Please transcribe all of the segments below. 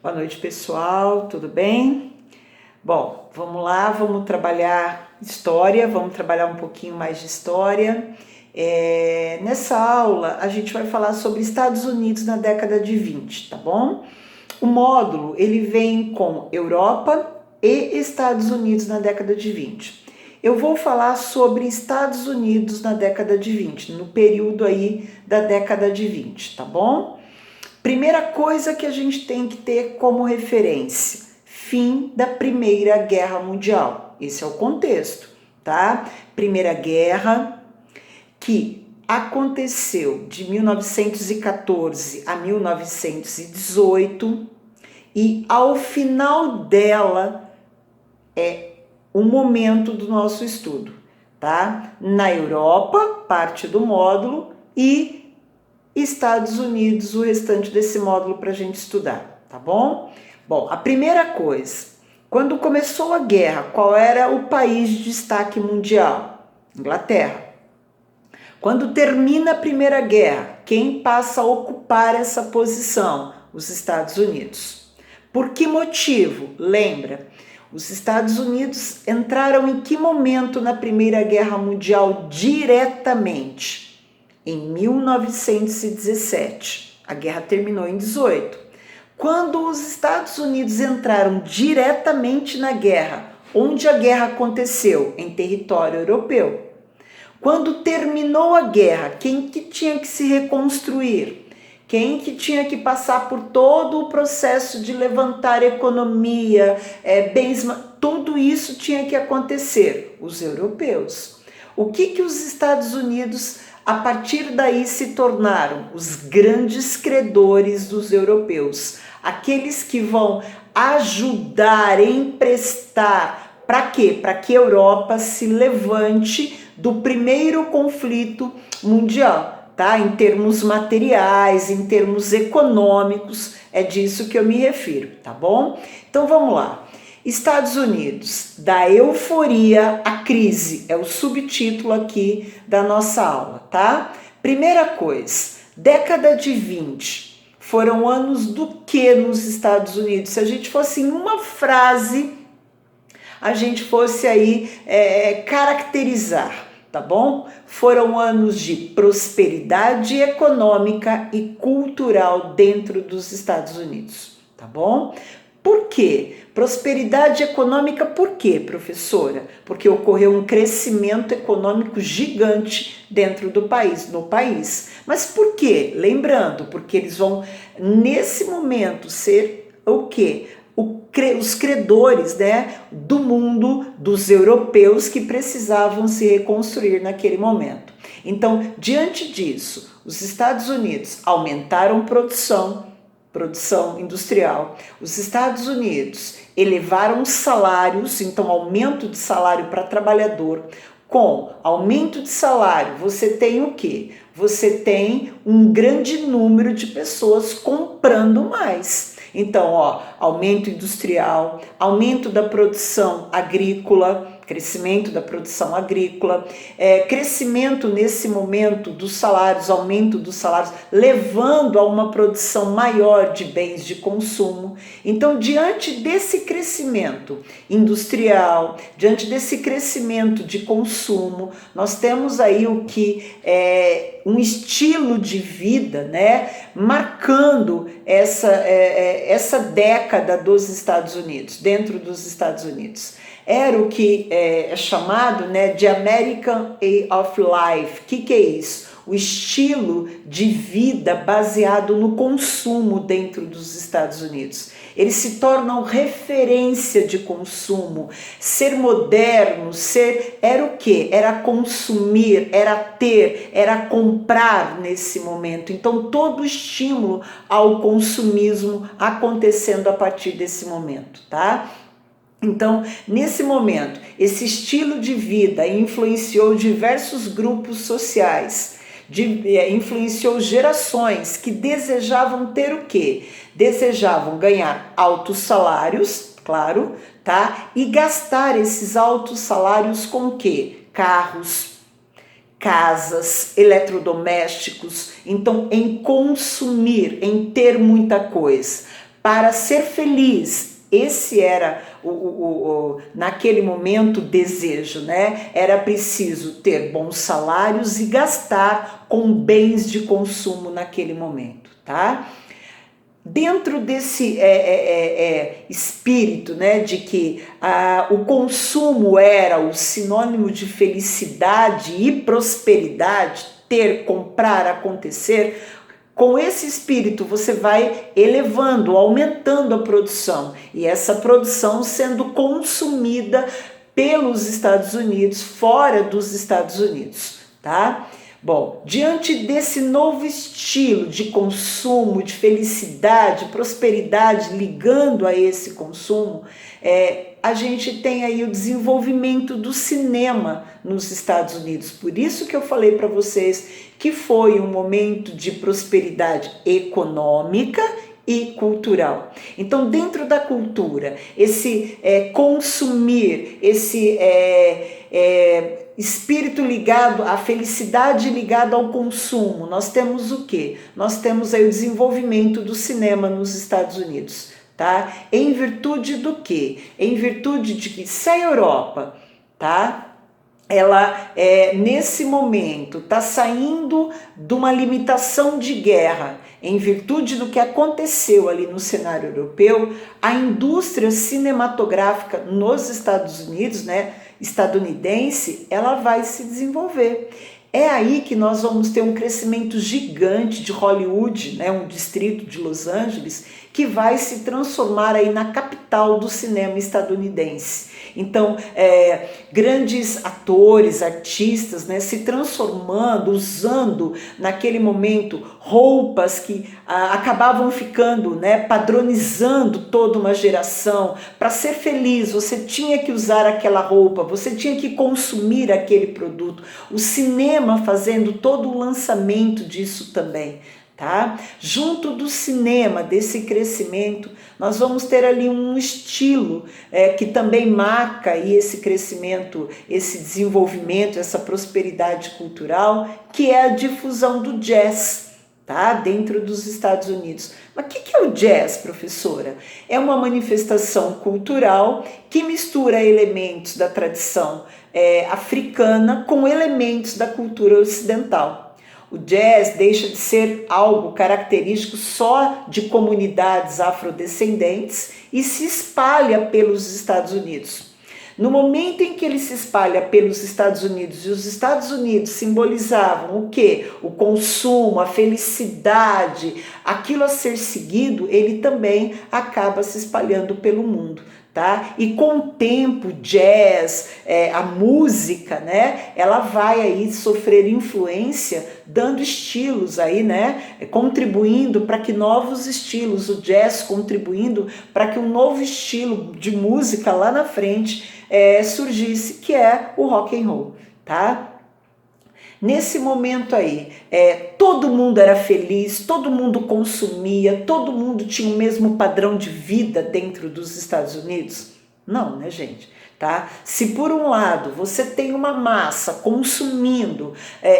Boa noite, pessoal, tudo bem? Bom, vamos lá, vamos trabalhar história, vamos trabalhar um pouquinho mais de história. Nessa aula, a gente vai falar sobre Estados Unidos na década de 20, tá bom? O módulo, ele vem com Europa e Estados Unidos na década de 20. Eu vou falar sobre Estados Unidos na década de 20, no período aí da década de 20, tá bom? Primeira coisa que a gente tem que ter como referência: fim da Primeira Guerra Mundial. Esse é o contexto, tá? Primeira Guerra que aconteceu de 1914 a 1918 e ao final dela é o momento do nosso estudo, tá? Na Europa, parte do módulo, e Estados Unidos, o restante desse módulo para a gente estudar, tá bom? Bom, a primeira coisa, quando começou a guerra, qual era o país de destaque mundial? Inglaterra. Quando termina a Primeira Guerra, quem passa a ocupar essa posição? Os Estados Unidos. Por que motivo? Lembra, os Estados Unidos entraram em que momento na Primeira Guerra Mundial diretamente? Em 1917. A guerra terminou em 18. Quando os Estados Unidos entraram diretamente na guerra, onde a guerra aconteceu? Em território europeu. Quando terminou a guerra, quem que tinha que se reconstruir? Quem que tinha que passar por todo o processo de levantar economia, bens, tudo isso tinha que acontecer? Os europeus. O que os Estados Unidos, a partir daí, se tornaram? Os grandes credores dos europeus. Aqueles que vão ajudar, emprestar. Para quê? Para que a Europa se levante do primeiro conflito mundial, tá? Em termos materiais, em termos econômicos, é disso que eu me refiro, tá bom? Então vamos lá. Estados Unidos, da euforia à crise, é o subtítulo aqui da nossa aula, tá? Primeira coisa, década de 20, foram anos do que nos Estados Unidos? Se a gente fosse em uma frase, a gente fosse aí caracterizar, tá bom? Foram anos de prosperidade econômica e cultural dentro dos Estados Unidos, tá bom? Por quê? Prosperidade econômica, por quê, professora? Porque ocorreu um crescimento econômico gigante dentro do país, no país. Mas por quê? Lembrando, porque eles vão, nesse momento, ser o quê? Os credores, né, do mundo, dos europeus que precisavam se reconstruir naquele momento. Então, diante disso, os Estados Unidos aumentaram produção industrial. Os Estados Unidos elevaram salários, então aumento de salário para trabalhador. Com aumento de salário, você tem o quê? Você tem um grande número de pessoas comprando mais. Então, aumento industrial, aumento da produção agrícola, crescimento da produção agrícola, crescimento nesse momento dos salários, aumento dos salários, levando a uma produção maior de bens de consumo. Então, diante desse crescimento industrial, diante desse crescimento de consumo, nós temos aí o que é um estilo de vida, né, marcando essa década dos Estados Unidos, dentro dos Estados Unidos. Era o que é chamado, né, de American Way of Life. O que é isso? O estilo de vida baseado no consumo dentro dos Estados Unidos. Eles se tornam referência de consumo. Ser moderno, era o quê? Era consumir, era ter, era comprar nesse momento. Então todo o estímulo ao consumismo acontecendo a partir desse momento, tá? Então, nesse momento, esse estilo de vida influenciou diversos grupos sociais, influenciou gerações que desejavam ter o quê? Desejavam ganhar altos salários, claro, tá? E gastar esses altos salários com o quê? Carros, casas, eletrodomésticos. Então, em consumir, em ter muita coisa. para ser feliz. Esse era naquele momento, o desejo, né? Era preciso ter bons salários e gastar com bens de consumo naquele momento, tá? Dentro desse espírito, né, de que o consumo era o sinônimo de felicidade e prosperidade, ter, comprar, acontecer, com esse espírito você vai elevando, aumentando a produção, e essa produção sendo consumida pelos Estados Unidos, fora dos Estados Unidos, tá? Bom, diante desse novo estilo de consumo, de felicidade, prosperidade, ligando a esse consumo, a gente tem aí o desenvolvimento do cinema nos Estados Unidos. Por isso que eu falei para vocês que foi um momento de prosperidade econômica e cultural. Então, dentro da cultura, esse consumir, esse espírito ligado à felicidade, ligado ao consumo, nós temos o quê? Nós temos aí o desenvolvimento do cinema nos Estados Unidos, tá? Em virtude do quê? Em virtude de que se a Europa, tá? Ela, nesse momento, está saindo de uma limitação de guerra, em virtude do que aconteceu ali no cenário europeu, a indústria cinematográfica nos Estados Unidos, né, estadunidense, ela vai se desenvolver. É aí que nós vamos ter um crescimento gigante de Hollywood, né, um distrito de Los Angeles, que vai se transformar aí na capital do cinema estadunidense. Então, grandes atores, artistas, né, se transformando, usando naquele momento roupas que acabavam ficando, né, padronizando toda uma geração. Para ser feliz, você tinha que usar aquela roupa, você tinha que consumir aquele produto. O cinema fazendo todo o lançamento disso também. Tá? Junto do cinema, desse crescimento, nós vamos ter ali um estilo que também marca aí esse crescimento, esse desenvolvimento, essa prosperidade cultural, que é a difusão do jazz, tá? Dentro dos Estados Unidos. Mas o que é o jazz, professora? É uma manifestação cultural que mistura elementos da tradição africana com elementos da cultura ocidental. O jazz deixa de ser algo característico só de comunidades afrodescendentes e se espalha pelos Estados Unidos. No momento em que ele se espalha pelos Estados Unidos, e os Estados Unidos simbolizavam o quê? O consumo, a felicidade, aquilo a ser seguido, ele também acaba se espalhando pelo mundo. Tá? E com o tempo, jazz, a música, né, ela vai aí sofrer influência, dando estilos aí, né, contribuindo para que novos estilos, o jazz contribuindo para que um novo estilo de música lá na frente surgisse, que é o rock and roll, tá? Nesse momento aí, todo mundo era feliz, todo mundo consumia, todo mundo tinha o mesmo padrão de vida dentro dos Estados Unidos? Não, né, gente? Tá? Se por um lado você tem uma massa consumindo,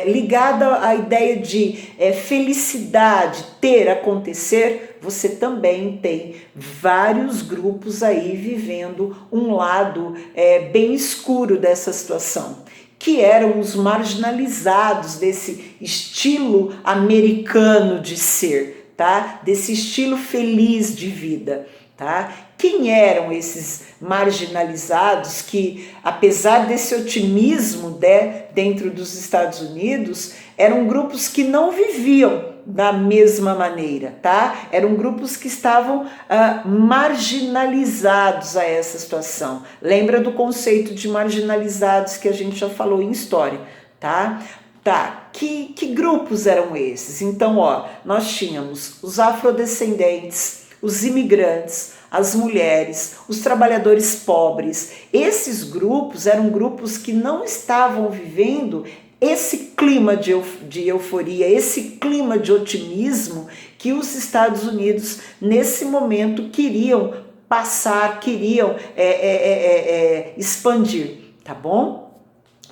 ligada à ideia de felicidade, ter, acontecer, você também tem vários grupos aí vivendo um lado bem escuro dessa situação, que eram os marginalizados desse estilo americano de ser, tá? Desse estilo feliz de vida, tá? Quem eram esses marginalizados que, apesar desse otimismo dentro dos Estados Unidos, eram grupos que não viviam da mesma maneira, tá? Eram grupos que estavam marginalizados a essa situação. Lembra do conceito de marginalizados que a gente já falou em história, tá? Tá, que grupos eram esses? Então, nós tínhamos os afrodescendentes, os imigrantes, as mulheres, os trabalhadores pobres. Esses grupos eram grupos que não estavam vivendo esse clima de euforia, esse clima de otimismo que os Estados Unidos, nesse momento, queriam passar, queriam expandir, tá bom?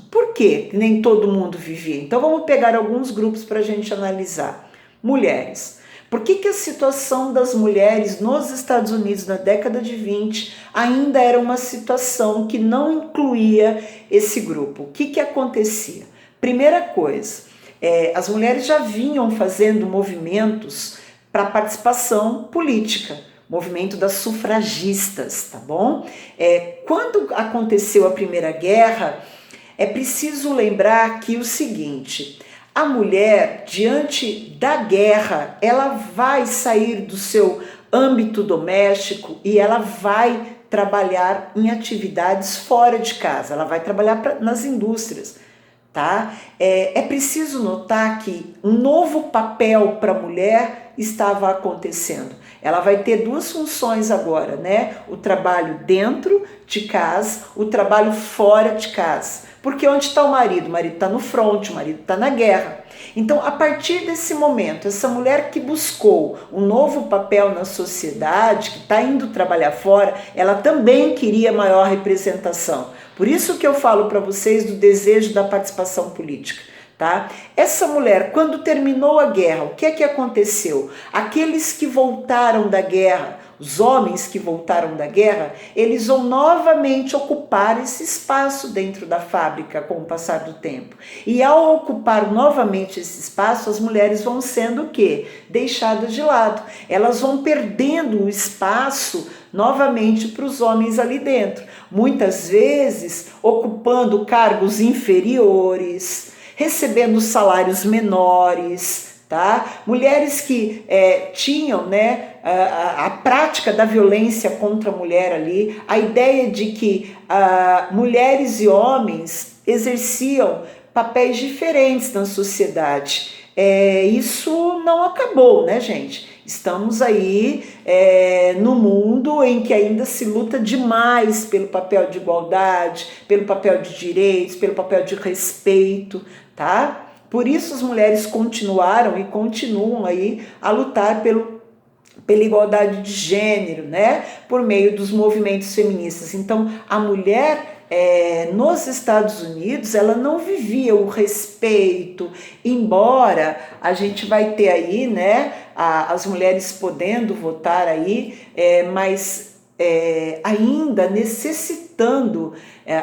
Por que nem todo mundo vivia? Então vamos pegar alguns grupos para a gente analisar. Mulheres. Por que a situação das mulheres nos Estados Unidos na década de 20 ainda era uma situação que não incluía esse grupo? O que acontecia? Primeira coisa, as mulheres já vinham fazendo movimentos para participação política, movimento das sufragistas, tá bom? Quando aconteceu a Primeira Guerra, é preciso lembrar que o seguinte: a mulher, diante da guerra, ela vai sair do seu âmbito doméstico e ela vai trabalhar em atividades fora de casa, ela vai trabalhar nas indústrias, tá? É preciso notar que um novo papel para a mulher estava acontecendo. Ela vai ter duas funções agora, né? O trabalho dentro de casa, o trabalho fora de casa. Porque onde está o marido? O marido está no fronte, o marido está na guerra. Então, a partir desse momento, essa mulher que buscou um novo papel na sociedade, que está indo trabalhar fora, ela também queria maior representação. Por isso que eu falo para vocês do desejo da participação política. Tá? Essa mulher, quando terminou a guerra, o que aconteceu? Aqueles que voltaram da guerra, os homens que voltaram da guerra, eles vão novamente ocupar esse espaço dentro da fábrica com o passar do tempo. E ao ocupar novamente esse espaço, as mulheres vão sendo o quê? Deixadas de lado. Elas vão perdendo o espaço novamente para os homens ali dentro. Muitas vezes ocupando cargos inferiores, recebendo salários menores, tá? Mulheres que tinham, né, a prática da violência contra a mulher ali, a ideia de que mulheres e homens exerciam papéis diferentes na sociedade. Isso não acabou, né, gente? Estamos aí no mundo em que ainda se luta demais pelo papel de igualdade, pelo papel de direitos, pelo papel de respeito, tá? Por isso as mulheres continuaram e continuam aí a lutar pela igualdade de gênero, né? Por meio dos movimentos feministas. Então, a mulher nos Estados Unidos, ela não vivia o respeito, embora a gente vai ter aí, né, as mulheres podendo votar aí, mas ainda necessitando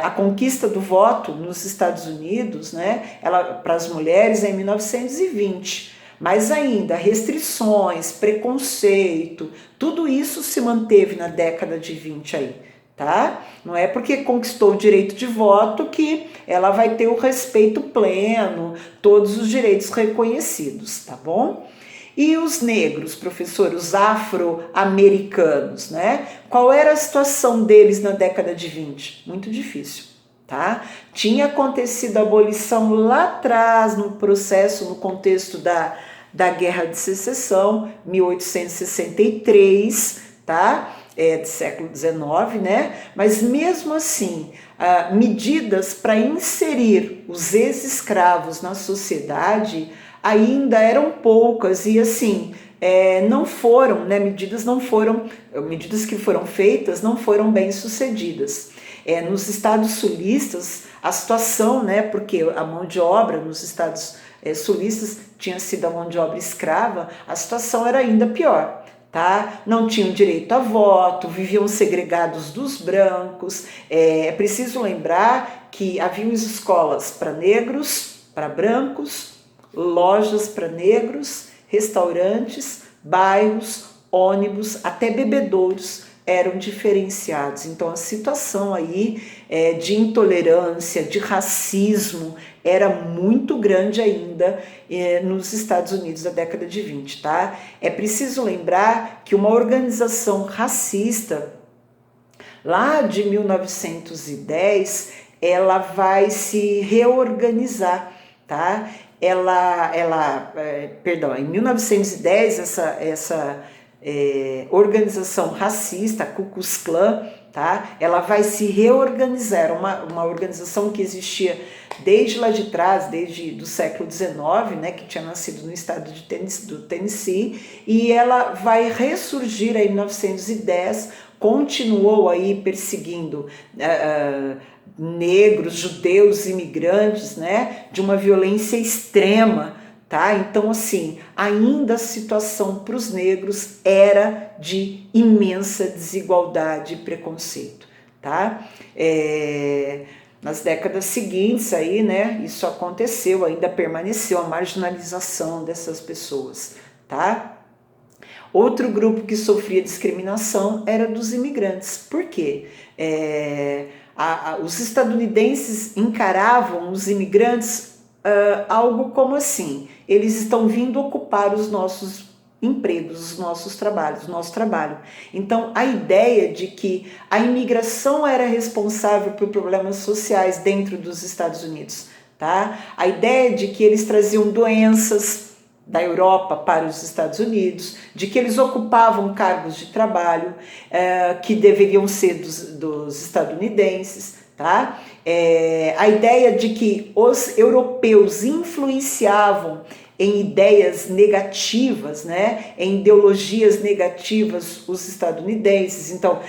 a conquista do voto nos Estados Unidos, né, para as mulheres é em 1920. Mas ainda restrições, preconceito, tudo isso se manteve na década de 20 aí. Tá? Não é porque conquistou o direito de voto que ela vai ter o respeito pleno, todos os direitos reconhecidos, tá bom? E os negros, professor, os afro-americanos, né? Qual era a situação deles na década de 20? Muito difícil, tá? Tinha acontecido a abolição lá atrás, no processo, no contexto da Guerra de Secessão, 1863, tá? Do século XIX, né? Mas mesmo assim, medidas para inserir os ex-escravos na sociedade ainda eram poucas e assim, não foram, né? Medidas que foram feitas não foram bem sucedidas. Nos estados sulistas, a situação, né? Porque a mão de obra nos estados sulistas tinha sido a mão de obra escrava, a situação era ainda pior. Tá? Não tinham direito a voto, viviam segregados dos brancos. É preciso lembrar que haviam escolas para negros, para brancos, lojas para negros, restaurantes, bairros, ônibus, até bebedouros eram diferenciados. Então a situação aí de intolerância, de racismo era muito grande ainda nos Estados Unidos da década de 20, tá? É preciso lembrar que uma organização racista lá de 1910, ela vai se reorganizar, tá? Em 1910 essa organização racista, a Ku Klux Klan, tá? Ela vai se reorganizar, uma organização que existia desde lá de trás, desde do século XIX, né, que tinha nascido no estado do Tennessee, e ela vai ressurgir aí em 1910, continuou aí perseguindo negros, judeus, imigrantes, né, de uma violência extrema, tá? Então, assim, ainda a situação para os negros era de imensa desigualdade e preconceito, tá? Nas décadas seguintes aí, né, isso aconteceu, ainda permaneceu a marginalização dessas pessoas, tá? Outro grupo que sofria discriminação era dos imigrantes. Por quê? Os estadunidenses encaravam os imigrantes algo como assim: eles estão vindo ocupar os nossos empregos, os nossos trabalhos, o nosso trabalho. Então, a ideia de que a imigração era responsável por problemas sociais dentro dos Estados Unidos, tá? A ideia de que eles traziam doenças da Europa para os Estados Unidos, de que eles ocupavam cargos de trabalho que deveriam ser dos estadunidenses, tá? A ideia de que os europeus influenciavam em ideias negativas, né, em ideologias negativas os estadunidenses, então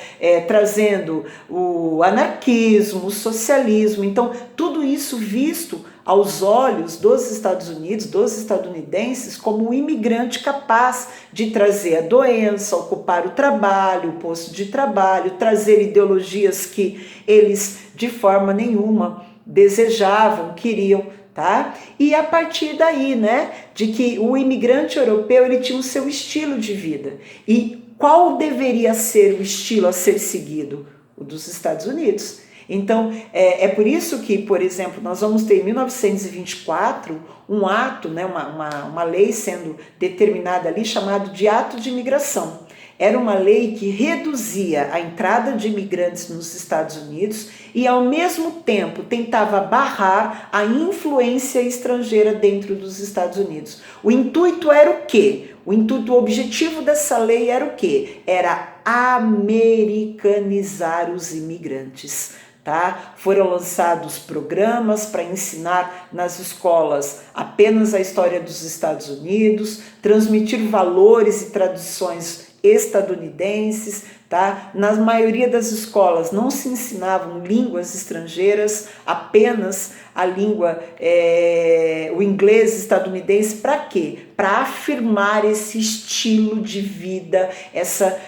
trazendo o anarquismo, o socialismo, então tudo isso visto aos olhos dos Estados Unidos, dos estadunidenses, como um imigrante capaz de trazer a doença, ocupar o trabalho, o posto de trabalho, trazer ideologias que eles de forma nenhuma desejavam, queriam, tá? E a partir daí, né, de que o imigrante europeu ele tinha o seu estilo de vida. E qual deveria ser o estilo a ser seguido? O dos Estados Unidos. Então, é por isso que, por exemplo, nós vamos ter em 1924 um ato, né, uma lei sendo determinada ali chamado de Ato de Imigração. Era uma lei que reduzia a entrada de imigrantes nos Estados Unidos e, ao mesmo tempo, tentava barrar a influência estrangeira dentro dos Estados Unidos. O intuito era o quê? O objetivo dessa lei era o quê? Era americanizar os imigrantes. Tá? Foram lançados programas para ensinar nas escolas apenas a história dos Estados Unidos, transmitir valores e tradições estadunidenses, tá? Na maioria das escolas não se ensinavam línguas estrangeiras, apenas a língua, o inglês estadunidense. Para quê? Para afirmar esse estilo de vida, essa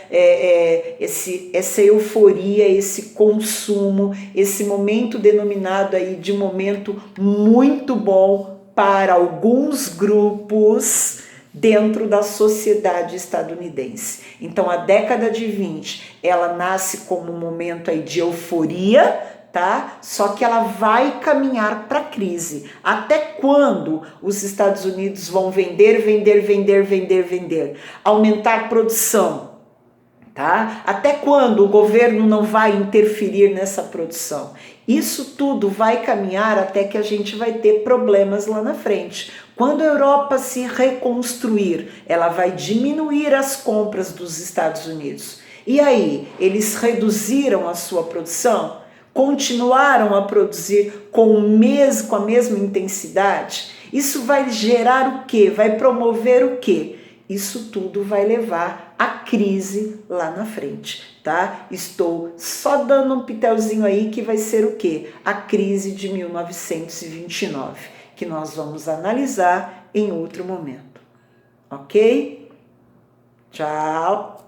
euforia, esse consumo, esse momento denominado aí de momento muito bom para alguns grupos dentro da sociedade estadunidense. Então, a década de 20, ela nasce como um momento aí de euforia, tá? Só que ela vai caminhar para a crise. Até quando os Estados Unidos vão vender, aumentar produção, tá? Até quando o governo não vai interferir nessa produção? Isso tudo vai caminhar até que a gente vai ter problemas lá na frente. Quando a Europa se reconstruir, ela vai diminuir as compras dos Estados Unidos. E aí, eles reduziram a sua produção? Continuaram a produzir com a mesma intensidade? Isso vai gerar o quê? Vai promover o quê? Isso tudo vai levar à crise lá na frente, tá? Estou só dando um pitelzinho aí que vai ser o quê? A crise de 1929, que nós vamos analisar em outro momento, ok? Tchau!